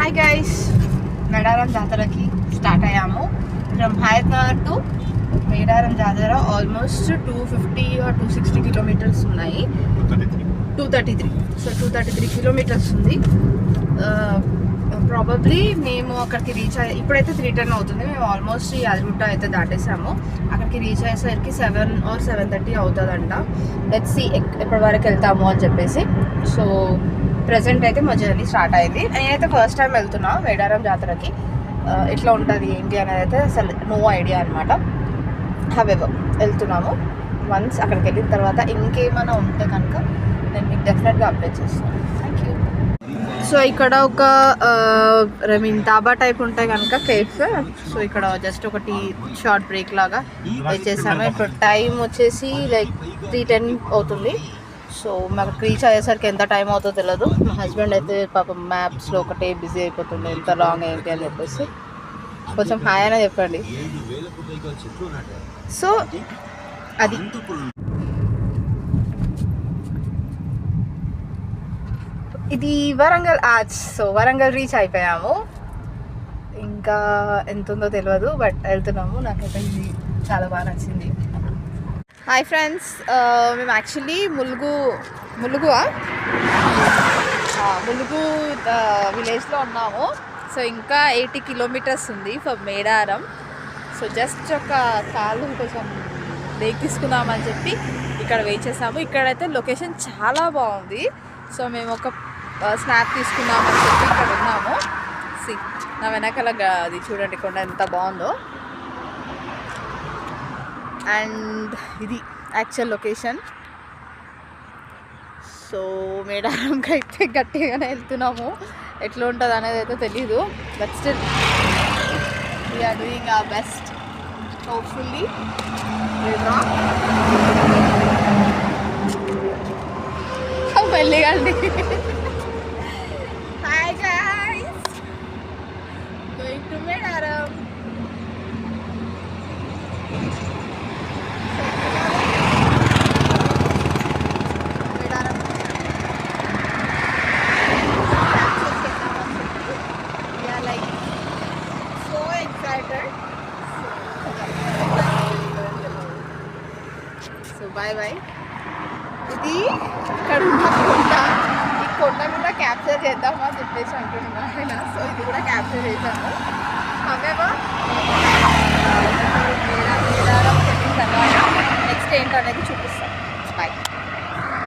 Hi guys, Medaram జాతరకి start అయ్యాము. From Hyderabad to Medaram జాతర ఆల్మోస్ట్ 250 or 260 కిలోమీటర్స్ ఉన్నాయి. 233. సో 233 కిలోమీటర్స్ ఉంది. ప్రాబబ్లీ మేము అక్కడికి రీచ్ అయ్యి ఇప్పుడైతే 3:10 అవుతుంది. మేము ఆల్మోస్ట్ ఈ యాదగిరిగుట్ట అయితే దాటేసాము. అక్కడికి రీచ్ అయ్యేసరికి 7 or 7:30 అవుతుందంట. లెట్స్ సీ ఎప్పటి వరకు వెళ్తాము అని చెప్పేసి. సో ప్రజెంట్ అయితే మా జర్నీ స్టార్ట్ అయింది. నేనైతే ఫస్ట్ టైం వెళ్తున్నా మేడారం జాతరకి. ఎట్లా ఉంటుంది ఏంటి అనేది అయితే అసలు నో ఐడియా అనమాట. హవెవర్ వెళ్తున్నాము. వన్స్ అక్కడికి వెళ్ళిన తర్వాత ఇంకేమైనా ఉంటే కనుక నేను మీకు డెఫినెట్గా అప్డేట్ చేస్తాను. Thank you. సో ఇక్కడ ఒక ధాబా టైప్ ఉంటాయి కనుక కేఫ్. సో ఇక్కడ జస్ట్ ఒకటి షార్ట్ బ్రేక్ లాగా వచ్చేసాము. ఇప్పుడు టైం వచ్చేసి లైక్ 3:10 అవుతుంది. సో మాకు రీచ్ అయ్యేసరికి ఎంత టైం అవుతుందో తెలియదు. మా హస్బెండ్ అయితే పాపం మ్యాప్స్లో ఒకటే బిజీ అయిపోతుంది, ఎంత లాంగ్ ఏంటి అని చెప్పేసి. కొంచెం హాయ్ అనే చెప్పండి. సో అది ఇది Warangal arch. So Warangal reach అయిపోయాము. ఇంకా ఎంత ఉందో తెలియదు, బట్ వెళ్తున్నాము. నాకైతే ఇది చాలా బాగా నచ్చింది. హాయ్ ఫ్రెండ్స్, మేము యాక్చువల్లీ ములుగు విలేజ్లో ఉన్నాము. సో ఇంకా 80 కిలోమీటర్స్ ఉంది ఫర్ మేడారం. సో జస్ట్ ఒక కాలు కొంచెం బ్రేక్ తీసుకుందామని చెప్పి ఇక్కడ వెయిట్ చేసాము. ఇక్కడైతే లొకేషన్ చాలా బాగుంది. సో మేము ఒక స్నాప్ తీసుకుందామని చెప్పి ఇక్కడ ఉన్నాము. నా వెనకాల అది చూడండి కొండ ఎంత బాగుందో. అండ్ ఇది యాక్చువల్ లొకేషన్. సో మేడారంకి అయితే గట్టిగానే వెళ్తున్నాము. ఎట్లా ఉంటుంది అనేది అయితే తెలీదు, but still we are doing our best. Hopefully వెళ్ళిగండి. Hi guys, going to Medaram. So bye bye. ఇది ఇక్కడ ఉన్న కొండ, ఈ కొండ కూడా క్యాప్చర్ చేద్దామా అని చెప్పేసి అంటున్నా ఆయన. సో ఇది కూడా క్యాప్చర్ చేద్దాము. హవెవర్ మేడారం వెళ్ళిన తర్వాత నెక్స్ట్ ఏంటనేది చూపిస్తాను.